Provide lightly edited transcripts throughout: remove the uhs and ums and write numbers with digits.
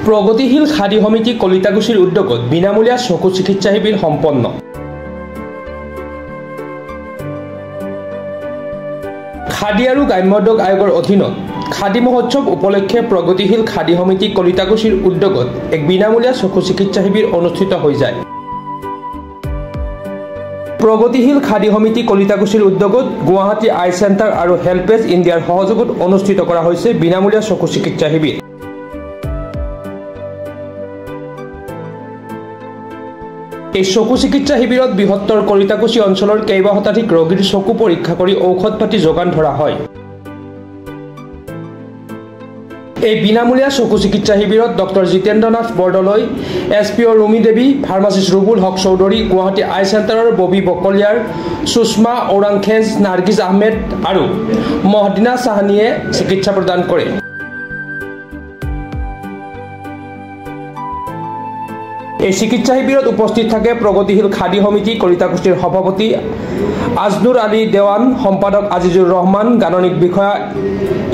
প্ৰগতিশীল খাদী সমিতি কলিতাকুছিৰ উদ্যোগত বিনামূলীয়া চকু চিকিৎসা শিবিৰ সম্পন্ন। খাদী আৰু গ্ৰামোদ্যোগ আয়োগৰ অধীনত খাদী মহোৎসৱ উপলক্ষে প্ৰগতিশীল খাদী সমিতি কলিতাকুছিৰ উদ্যোগত এক বিনামূলীয়া চকু চিকিৎসা শিবিৰ অনুষ্ঠিত হৈ যায়। প্ৰগতিশীল খাদী সমিতি কলিতাকুছিৰ উদ্যোগত গুৱাহাটী আই চেণ্টাৰ আৰু হেল্পেজ ইণ্ডিয়াৰ সহযোগত অনুষ্ঠিত কৰা হৈছে বিনামূলীয়া চকু চিকিৎসা শিবিৰ। এই চকু চিকিৎসা শিবিৰত বৃহত্তৰ কলিতাকুছি অঞ্চলৰ কেইবা শতাধিক ৰোগীৰ চকু পৰীক্ষা কৰি ঔষধ পাতি যোগান ধৰা হয়। এই বিনামূলীয়া চকু চিকিৎসা শিবিৰত ডক্টৰ জিতেন্দ্ৰনাথ বৰদলৈ, এছপিঅ ৰুমি দেৱী, ফাৰ্মাচিষ্ট ৰুবুল হক চৌধুৰী, গুৱাহাটী আই চেণ্টাৰৰ ববি বকলিয়াৰ, সুষমা ঔৰাংখেজ, নাৰ্গিছ আহমেদ আৰু মহদিনা চাহানীয়ে চিকিৎসা প্ৰদান কৰে। এই চিকিৎসা শিবিৰত উপস্থিত থাকে প্ৰগতিশীল খাদী সমিতি কলিতাকুছিৰ সভাপতি আজনুৰ আলী দেৱান, সম্পাদক আজিজুৰ ৰহমান, গাণনিক বিষয়া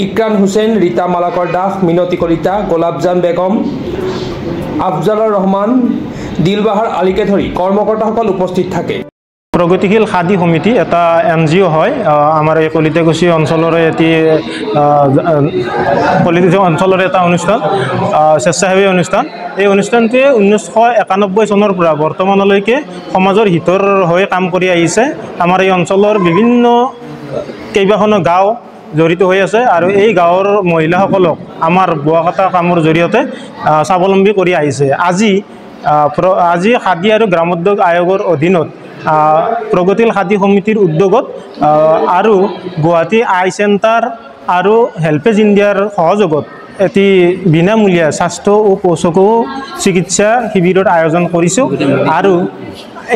ইকৰাণ হুছেইন, ৰীতা মালাকৰ দাস, মিনতী কলিতা, গোলাবজান বেগম, আফজালৰ ৰহমান, দিলবাহাৰ আলীকে ধৰি কৰ্মকৰ্তাসকল উপস্থিত থাকে। প্ৰগতিশীল খাদী সমিতি এটা NGO হয়। আমাৰ এই কলিতাকুছি অঞ্চলৰে এটা অনুষ্ঠান, স্বেচ্ছাসেৱী অনুষ্ঠান। এই অনুষ্ঠানটোৱে 1991 চনৰ পৰা বৰ্তমানলৈকে সমাজৰ হিতৰ হৈ কাম কৰি আহিছে। আমাৰ এই অঞ্চলৰ বিভিন্ন কেইবাখনো গাঁও জড়িত হৈ আছে আৰু এই গাঁৱৰ মহিলাসকলক আমাৰ বোৱা কটা কামৰ জৰিয়তে স্বাৱলম্বী কৰি আহিছে। আজি খাদী আৰু গ্ৰামোদ্যোগ আয়োগৰ অধীনত প্ৰগতিশীল খাদী সমিতিৰ উদ্যোগত আৰু গুৱাহাটী আই চেণ্টাৰ আৰু হেল্পেজ ইণ্ডিয়াৰ সহযোগত এটি বিনামূলীয়া স্বাস্থ্য ও চকু চিকিৎসা শিবিৰৰ আয়োজন কৰিছোঁ। আৰু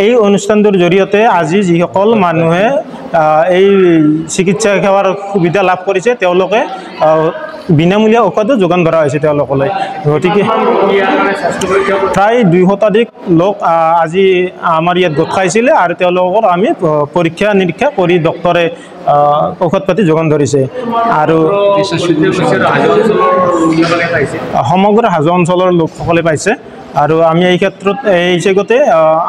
এই অনুষ্ঠানটোৰ জৰিয়তে আজি যিসকল মানুহে এই চিকিৎসা সেৱাৰ সুবিধা লাভ কৰিছে তেওঁলোকে বিনামূলীয়া ঔষধো যোগান ধৰা হৈছে তেওঁলোকলৈ। গতিকে প্ৰায় 200 শতাধিক লোক আজি আমাৰ ইয়াত গোট খাইছিলে আৰু তেওঁলোকৰ আমি পৰীক্ষা নিৰীক্ষা কৰি ডক্টৰে ঔষধ পাতি যোগান ধৰিছে। আৰু সমগ্ৰ হাজো অঞ্চলৰ লোকসকলে পাইছে। আৰু আমি এই ক্ষেত্ৰত এই হিচাপতে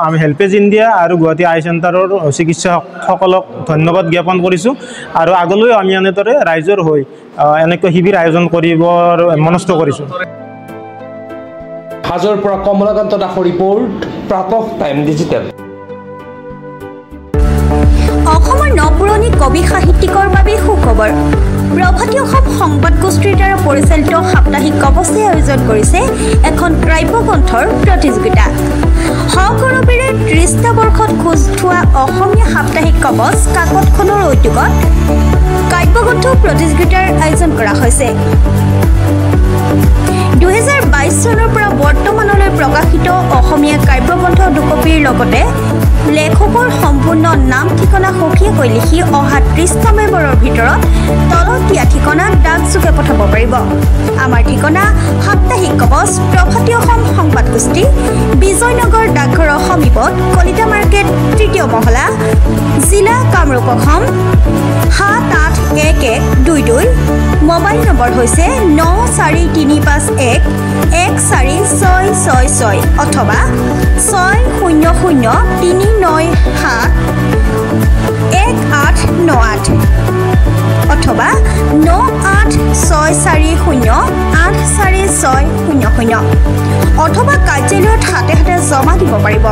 আমি হেল্পেজ ইণ্ডিয়া আৰু গুৱাহাটী আই চেণ্টাৰৰ চিকিৎসকসকলক ধন্যবাদ জ্ঞাপন কৰিছোঁ। আৰু আগলৈও আমি এনেদৰে ৰাইজৰ হৈ এনেকৈ শিবিৰ আয়োজন কৰিবৰ মনস্থ কৰিছোঁ। হাজোৰ পৰা কমলাকান্ত দাসৰ ৰিপৰ্ট, প্ৰাতঃ টাইম ডিজিটেল। অসমৰ নপুৰণি কবি সাহিত্যিকৰ বাবে সুখবৰ। প্ৰভাতী অসম সংবাদ গোষ্ঠীৰ দ্বাৰা পৰিচালিত সাপ্তাহিক কবচে আয়োজন কৰিছে এখন কাব্যগ্ৰন্থৰ প্ৰতিযোগিতা। সগৌৰৱেৰে 30টা বৰ্ষত খোজ থোৱা অসমীয়া সাপ্তাহিক কবচ কাকতখনৰ উদ্যোগত কাব্যগ্ৰন্থ প্ৰতিযোগিতাৰ আয়োজন কৰা হৈছে। 2022 চনৰ পৰা বৰ্তমানলৈ প্ৰকাশিত অসমীয়া কাব্যগ্ৰন্থ দুকপিৰ লগতে লেখকৰ সম্পূৰ্ণ নাম ঠিকনা সঠিককৈ লিখি অহা 30 নৱেম্বৰৰ ভিতৰত তলত দিয়া ঠিকনাত ডাকযোগে পঠাব পাৰিব। আমাৰ ঠিকনা সাপ্তাহিক কবচ, প্ৰভাতী অসম সংবাদ গোষ্ঠী, বিজয়নগৰ ডাকঘৰৰ সমীপত, কলিতা মাৰ্কেট, 3য় মহলা, জিলা কামৰূপ অসম 781122। মোবাইল নম্বৰ হৈছে 9435114666 অথবা 6003971898 অথবা 9864084600 অথবা কাৰ্যালয়ত হাতে হাতে জমা দিব পাৰিব।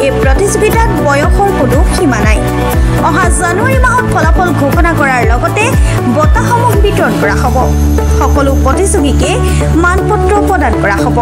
এই প্ৰতিযোগিতাত বয়সৰ কোনো সীমা নাই। অহা জানুৱাৰী মাহত ফলাফল ঘোষণা কৰাৰ লগতে বঁটাসমূহ বিতৰণ কৰা হ'ব। সকলো প্ৰতিযোগীকে মানপত্ৰ প্ৰদান কৰা হ'ব।